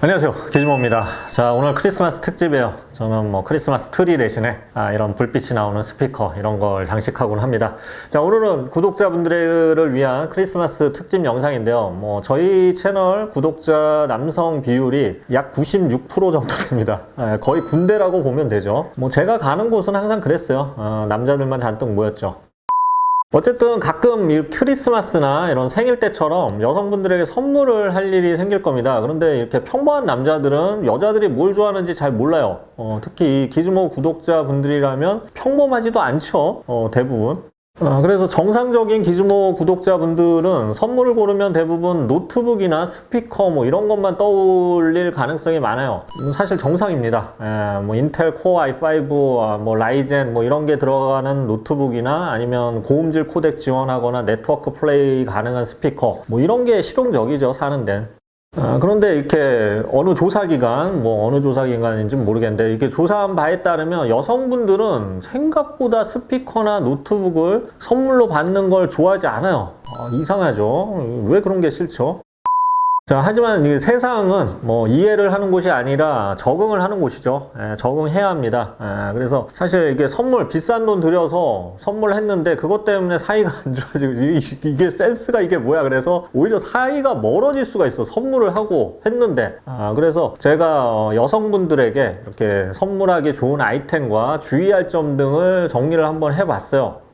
안녕하세요, 기즈모입니다. 자, 오늘 크리스마스 특집이에요. 저는 크리스마스 트리 대신에 이런 불빛이 나오는 스피커 이런 걸 장식하곤 합니다. 자, 오늘은 구독자분들을 위한 크리스마스 특집 영상인데요. 저희 채널 구독자 남성 비율이 약 96% 정도 됩니다. 거의 군대라고 보면 되죠. 제가 가는 곳은 항상 그랬어요. 남자들만 잔뜩 모였죠. 어쨌든 가끔 이 크리스마스나 이런 생일 때처럼 여성분들에게 선물을 할 일이 생길 겁니다. 그런데 이렇게 평범한 남자들은 여자들이 뭘 좋아하는지 잘 몰라요. 특히 이 기즈모 구독자분들이라면 평범하지도 않죠. 대부분. 그래서 정상적인 기즈모 구독자분들은 선물을 고르면 대부분 노트북이나 스피커 이런 것만 떠올릴 가능성이 많아요. 사실 정상입니다. 인텔 코어 i5, 라이젠 이런 게 들어가는 노트북이나 아니면 고음질 코덱 지원하거나 네트워크 플레이 가능한 스피커 이런 게 실용적이죠, 사는 데는. 그런데 이렇게 어느 조사기관, 어느 조사기관인지 모르겠는데 이렇게 조사한 바에 따르면 여성분들은 생각보다 스피커나 노트북을 선물로 받는 걸 좋아하지 않아요. 이상하죠? 왜 그런 게 싫죠? 자, 하지만 이 세상은 이해를 하는 곳이 아니라 적응을 하는 곳이죠. 적응해야 합니다. 그래서 사실 이게 비싼 돈 들여서 선물했는데 그것 때문에 사이가 안 좋아지고 이게 센스가 이게 뭐야. 그래서 오히려 사이가 멀어질 수가 있어. 선물을 하고 했는데. 그래서 제가 여성분들에게 이렇게 선물하기 좋은 아이템과 주의할 점 등을 정리를 한번 해봤어요.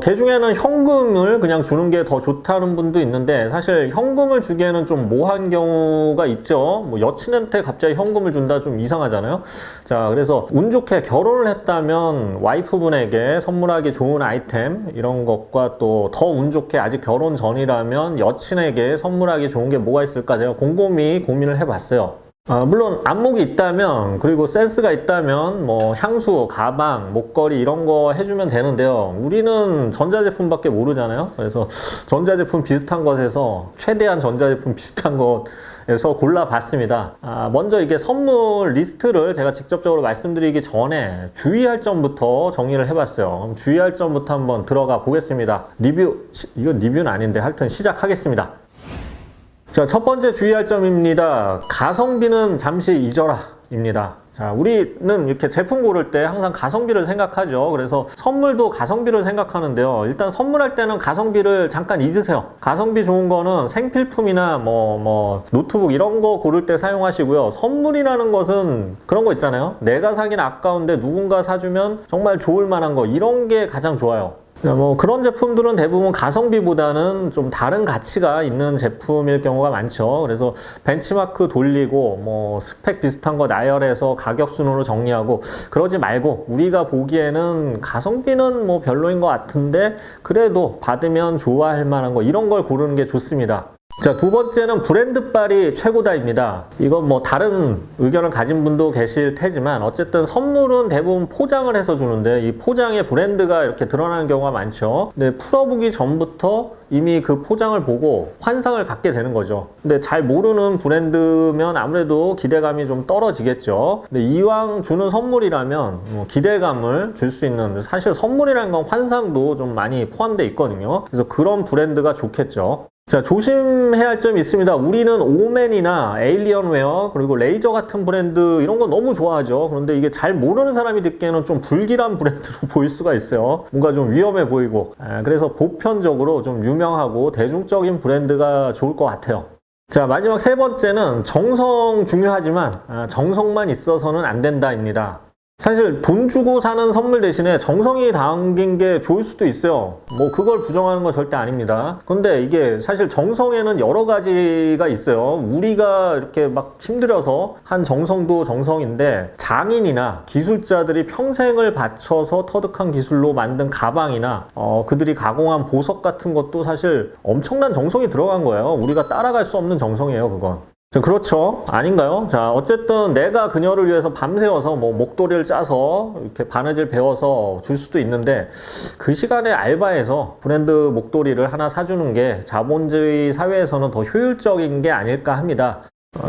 걔 중에는 현금을 그냥 주는 게 더 좋다는 분도 있는데 사실 현금을 주기에는 좀 모호한 경우가 있죠. 여친한테 갑자기 현금을 준다 좀 이상하잖아요. 자, 그래서 운 좋게 결혼을 했다면 와이프분에게 선물하기 좋은 아이템 이런 것과 또 더 운 좋게 아직 결혼 전이라면 여친에게 선물하기 좋은 게 뭐가 있을까 제가 곰곰이 고민을 해봤어요. 물론 안목이 있다면 그리고 센스가 있다면 향수, 가방, 목걸이 이런 거 해주면 되는데요. 우리는 전자제품밖에 모르잖아요. 그래서 전자제품 비슷한 것에서 최대한 전자제품 비슷한 것에서 골라봤습니다. 먼저 이게 선물 리스트를 제가 직접적으로 말씀드리기 전에 주의할 점부터 정리를 해봤어요. 그럼 주의할 점부터 한번 들어가 보겠습니다. 이건 리뷰는 아닌데 하여튼 시작하겠습니다. 자, 첫 번째 주의할 점입니다. 가성비는 잠시 잊어라 입니다. 자, 우리는 이렇게 제품 고를 때 항상 가성비를 생각하죠. 그래서 선물도 가성비를 생각하는데요. 일단 선물할 때는 가성비를 잠깐 잊으세요. 가성비 좋은 거는 생필품이나 노트북 이런 거 고를 때 사용하시고요. 선물이라는 것은 그런 거 있잖아요. 내가 사긴 아까운데 누군가 사주면 정말 좋을 만한 거 이런 게 가장 좋아요. 그런 제품들은 대부분 가성비보다는 좀 다른 가치가 있는 제품일 경우가 많죠. 그래서 벤치마크 돌리고 스펙 비슷한 거 나열해서 가격 순으로 정리하고 그러지 말고 우리가 보기에는 가성비는 별로인 것 같은데 그래도 받으면 좋아할 만한 거 이런 걸 고르는 게 좋습니다. 자, 두 번째는 브랜드빨이 최고다입니다. 이건 다른 의견을 가진 분도 계실 테지만 어쨌든 선물은 대부분 포장을 해서 주는데 이 포장에 브랜드가 이렇게 드러나는 경우가 많죠. 근데 풀어보기 전부터 이미 그 포장을 보고 환상을 갖게 되는 거죠. 근데 잘 모르는 브랜드면 아무래도 기대감이 좀 떨어지겠죠. 근데 이왕 주는 선물이라면 기대감을 줄 수 있는, 사실 선물이라는 건 환상도 좀 많이 포함되어 있거든요. 그래서 그런 브랜드가 좋겠죠. 자, 조심해야 할 점이 있습니다. 우리는 오맨이나 에일리언웨어 그리고 레이저 같은 브랜드 이런 거 너무 좋아하죠. 그런데 이게 잘 모르는 사람이 듣기에는 좀 불길한 브랜드로 보일 수가 있어요. 뭔가 좀 위험해 보이고. 그래서 보편적으로 좀 유명하고 대중적인 브랜드가 좋을 것 같아요. 자, 마지막 세 번째는 정성 중요하지만 정성만 있어서는 안 된다입니다. 사실 돈 주고 사는 선물 대신에 정성이 담긴 게 좋을 수도 있어요. 그걸 부정하는 건 절대 아닙니다. 근데 이게 사실 정성에는 여러 가지가 있어요. 우리가 이렇게 막 힘들어서 한 정성도 정성인데 장인이나 기술자들이 평생을 바쳐서 터득한 기술로 만든 가방이나 그들이 가공한 보석 같은 것도 사실 엄청난 정성이 들어간 거예요. 우리가 따라갈 수 없는 정성이에요, 그건. 그렇죠? 아닌가요? 자, 어쨌든 내가 그녀를 위해서 밤새워서 목도리를 짜서 이렇게 바느질 배워서 줄 수도 있는데 그 시간에 알바해서 브랜드 목도리를 하나 사주는 게 자본주의 사회에서는 더 효율적인 게 아닐까 합니다.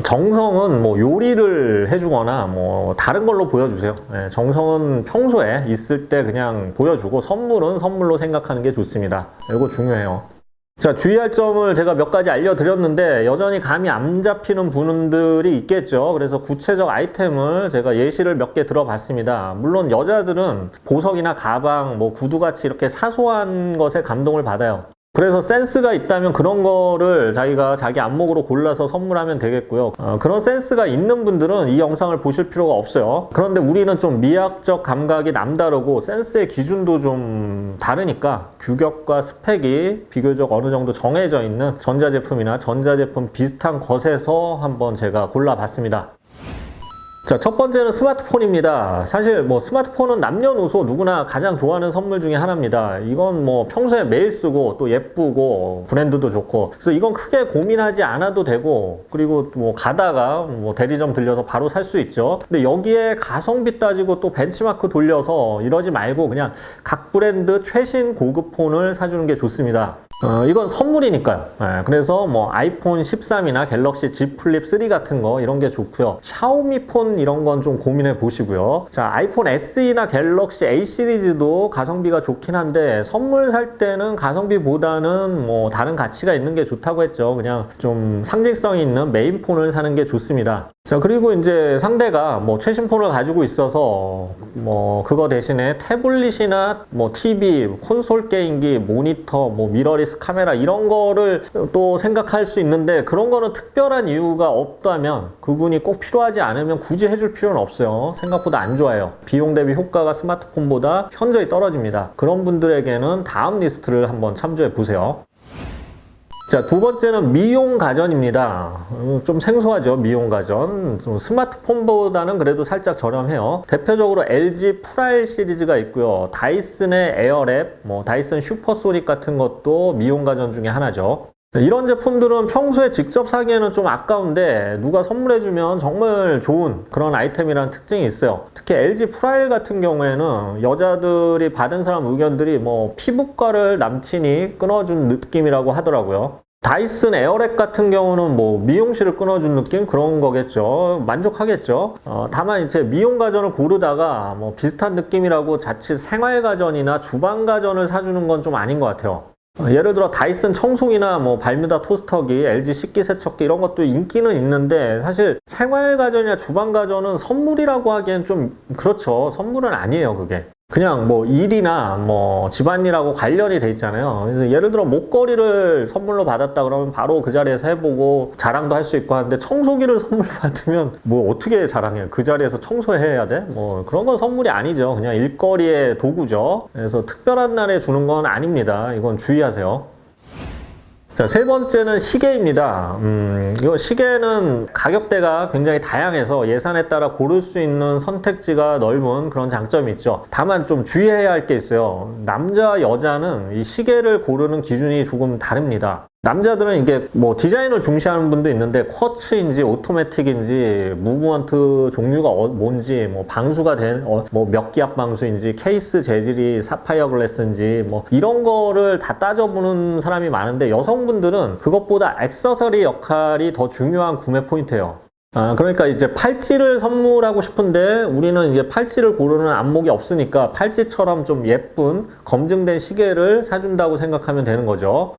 정성은 요리를 해주거나 다른 걸로 보여주세요. 정성은 평소에 있을 때 그냥 보여주고 선물은 선물로 생각하는 게 좋습니다. 이거 중요해요. 자, 주의할 점을 제가 몇 가지 알려드렸는데 여전히 감이 안 잡히는 분들이 있겠죠. 그래서 구체적 아이템을 제가 예시를 몇 개 들어봤습니다. 물론 여자들은 보석이나 가방, 뭐 구두같이 이렇게 사소한 것에 감동을 받아요. 그래서 센스가 있다면 그런 거를 자기가 자기 안목으로 골라서 선물하면 되겠고요. 그런 센스가 있는 분들은 이 영상을 보실 필요가 없어요. 그런데 우리는 좀 미학적 감각이 남다르고 센스의 기준도 좀 다르니까 규격과 스펙이 비교적 어느 정도 정해져 있는 전자제품이나 전자제품 비슷한 것에서 한번 제가 골라봤습니다. 자, 첫 번째는 스마트폰입니다. 사실 뭐 스마트폰은 남녀노소 누구나 가장 좋아하는 선물 중에 하나입니다. 이건 뭐 평소에 매일 쓰고 또 예쁘고 브랜드도 좋고, 그래서 이건 크게 고민하지 않아도 되고, 그리고 뭐 가다가 뭐 대리점 들려서 바로 살 수 있죠. 근데 여기에 가성비 따지고 또 벤치마크 돌려서 이러지 말고 그냥 각 브랜드 최신 고급 폰을 사주는 게 좋습니다. 이건 선물이니까요. 그래서 뭐 아이폰 13이나 갤럭시 Z 플립 3 같은 거 이런 게 좋고요. 샤오미 폰 이런 건 좀 고민해 보시고요. 자, 아이폰 SE나 갤럭시 A 시리즈도 가성비가 좋긴 한데 선물 살 때는 가성비보다는 뭐 다른 가치가 있는 게 좋다고 했죠. 그냥 좀 상징성이 있는 메인 폰을 사는 게 좋습니다. 자, 그리고 이제 상대가 뭐 최신 폰을 가지고 있어서 뭐 그거 대신에 태블릿이나 뭐 TV, 콘솔 게임기, 모니터, 뭐 미러리스 카메라 이런 거를 또 생각할 수 있는데, 그런 거는 특별한 이유가 없다면, 그분이 꼭 필요하지 않으면 굳이 해줄 필요는 없어요. 생각보다 안 좋아요. 비용 대비 효과가 스마트폰보다 현저히 떨어집니다. 그런 분들에게는 다음 리스트를 한번 참조해 보세요. 자, 두 번째는 미용 가전입니다. 좀 생소하죠, 미용 가전. 좀 스마트폰보다는 그래도 살짝 저렴해요. 대표적으로 LG 프라일 시리즈가 있고요. 다이슨의 에어랩, 뭐 다이슨 슈퍼소닉 같은 것도 미용 가전 중에 하나죠. 이런 제품들은 평소에 직접 사기에는 좀 아까운데 누가 선물해주면 정말 좋은 그런 아이템이라는 특징이 있어요. 특히 LG 프라일 같은 경우에는 여자들이 받은 사람 의견들이 뭐 피부과를 남친이 끊어준 느낌이라고 하더라고요. 다이슨 에어랩 같은 경우는 뭐 미용실을 끊어준 느낌? 그런 거겠죠. 만족하겠죠. 다만 이제 미용 가전을 고르다가 뭐 비슷한 느낌이라고 자칫 생활 가전이나 주방 가전을 사주는 건 좀 아닌 것 같아요. 예를 들어 다이슨 청소기나 뭐 발뮤다 토스터기, LG 식기세척기 이런 것도 인기는 있는데, 사실 생활가전이나 주방가전은 선물이라고 하기엔 좀 그렇죠. 선물은 아니에요, 그게. 그냥 뭐 일이나 뭐 집안일하고 관련이 돼 있잖아요. 그래서 예를 들어 목걸이를 선물로 받았다 그러면 바로 그 자리에서 해보고 자랑도 할 수 있고 하는데, 청소기를 선물로 받으면 뭐 어떻게 자랑해요? 그 자리에서 청소해야 돼? 뭐 그런 건 선물이 아니죠. 그냥 일거리의 도구죠. 그래서 특별한 날에 주는 건 아닙니다. 이건 주의하세요. 자, 세 번째는 시계입니다. 이 시계는 가격대가 굉장히 다양해서 예산에 따라 고를 수 있는 선택지가 넓은 그런 장점이 있죠. 다만 좀 주의해야 할 게 있어요. 남자, 여자는 이 시계를 고르는 기준이 조금 다릅니다. 남자들은 이게 뭐 디자인을 중시하는 분도 있는데 쿼츠인지 오토매틱인지 무브먼트 종류가 뭔지, 뭐 방수가 된 뭐 몇 기압 방수인지, 케이스 재질이 사파이어 글래스인지 뭐 이런 거를 다 따져보는 사람이 많은데, 여성분들은 그것보다 액세서리 역할이 더 중요한 구매 포인트예요. 그러니까 이제 팔찌를 선물하고 싶은데 우리는 이제 팔찌를 고르는 안목이 없으니까 팔찌처럼 좀 예쁜 검증된 시계를 사준다고 생각하면 되는 거죠.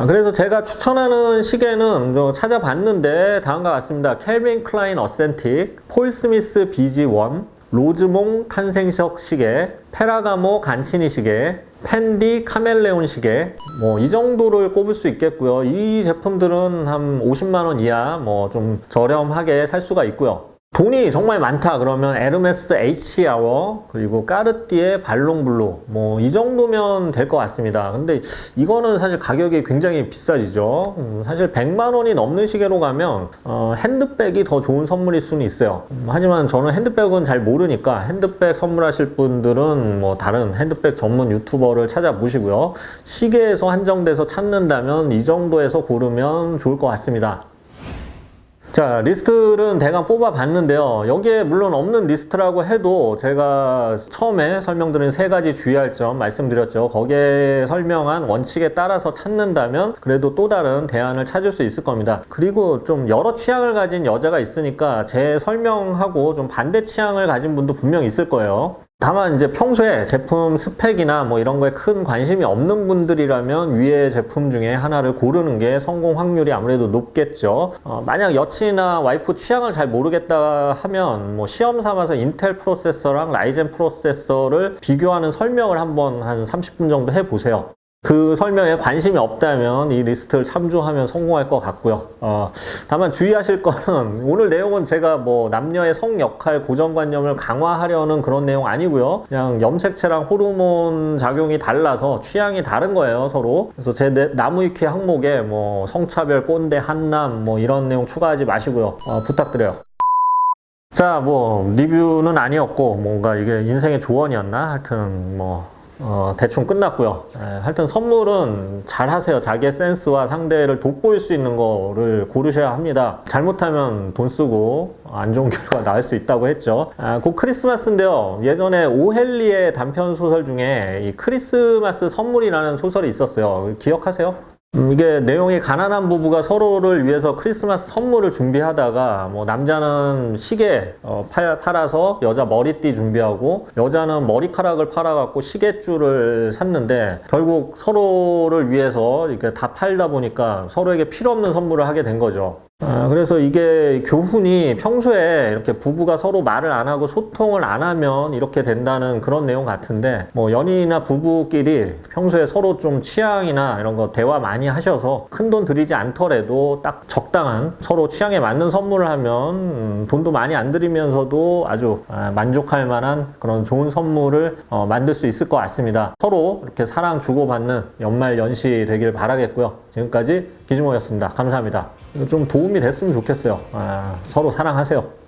그래서 제가 추천하는 시계는 찾아봤는데 다음과 같습니다. 캘빈 클라인 어센틱, 폴 스미스 BG1, 로즈몽 탄생석 시계, 페라가모 간치니 시계, 펜디 카멜레온 시계, 뭐 이 정도를 꼽을 수 있겠고요. 이 제품들은 한 50만원 이하 뭐 좀 저렴하게 살 수가 있고요. 돈이 정말 많다 그러면 에르메스 H아워, 그리고 까르띠에 발롱블루, 뭐 이 정도면 될 것 같습니다. 근데 이거는 사실 가격이 굉장히 비싸지죠. 사실 100만 원이 넘는 시계로 가면 핸드백이 더 좋은 선물일 수는 있어요. 하지만 저는 핸드백은 잘 모르니까 핸드백 선물하실 분들은 뭐 다른 핸드백 전문 유튜버를 찾아보시고요. 시계에서 한정돼서 찾는다면 이 정도에서 고르면 좋을 것 같습니다. 자, 리스트는 대강 뽑아봤는데요. 여기에 물론 없는 리스트라고 해도 제가 처음에 설명드린 세 가지 주의할 점 말씀드렸죠. 거기에 설명한 원칙에 따라서 찾는다면 그래도 또 다른 대안을 찾을 수 있을 겁니다. 그리고 좀 여러 취향을 가진 여자가 있으니까 제 설명하고 좀 반대 취향을 가진 분도 분명 있을 거예요. 다만 이제 평소에 제품 스펙이나 뭐 이런 거에 큰 관심이 없는 분들이라면 위의 제품 중에 하나를 고르는 게 성공 확률이 아무래도 높겠죠. 만약 여친이나 와이프 취향을 잘 모르겠다 하면 뭐 시험 삼아서 인텔 프로세서랑 라이젠 프로세서를 비교하는 설명을 한번 한 30분 정도 해보세요. 그 설명에 관심이 없다면 이 리스트를 참조하면 성공할 것 같고요. 다만 주의하실 거는 오늘 내용은 제가 뭐 남녀의 성 역할 고정관념을 강화하려는 그런 내용 아니고요. 그냥 염색체랑 호르몬 작용이 달라서 취향이 다른 거예요, 서로. 그래서 제 나무위키 항목에 뭐 성차별, 꼰대, 한남 뭐 이런 내용 추가하지 마시고요. 부탁드려요. 자, 뭐 리뷰는 아니었고 뭔가 이게 인생의 조언이었나? 하여튼 뭐 대충 끝났고요. 하여튼 선물은 잘 하세요. 자기의 센스와 상대를 돋보일 수 있는 거를 고르셔야 합니다. 잘못하면 돈 쓰고 안 좋은 결과가 나올 수 있다고 했죠. 곧 크리스마스인데요. 예전에 오헬리의 단편 소설 중에 이 크리스마스 선물이라는 소설이 있었어요. 기억하세요? 이게 내용이 가난한 부부가 서로를 위해서 크리스마스 선물을 준비하다가 뭐 남자는 시계 팔아서 여자 머리띠 준비하고 여자는 머리카락을 팔아갖고 시계줄을 샀는데 결국 서로를 위해서 이렇게 다 팔다 보니까 서로에게 필요 없는 선물을 하게 된 거죠. 그래서 이게 교훈이 평소에 이렇게 부부가 서로 말을 안 하고 소통을 안 하면 이렇게 된다는 그런 내용 같은데 뭐 연인이나 부부끼리 평소에 서로 좀 취향이나 이런 거 대화 많이 하셔서 큰 돈 들이지 않더라도 딱 적당한 서로 취향에 맞는 선물을 하면 돈도 많이 안 들이면서도 아주 만족할 만한 그런 좋은 선물을 만들 수 있을 것 같습니다. 서로 이렇게 사랑 주고받는 연말 연시 되길 바라겠고요. 지금까지 기즈모였습니다. 감사합니다. 좀 도움이 됐으면 좋겠어요. 서로 사랑하세요.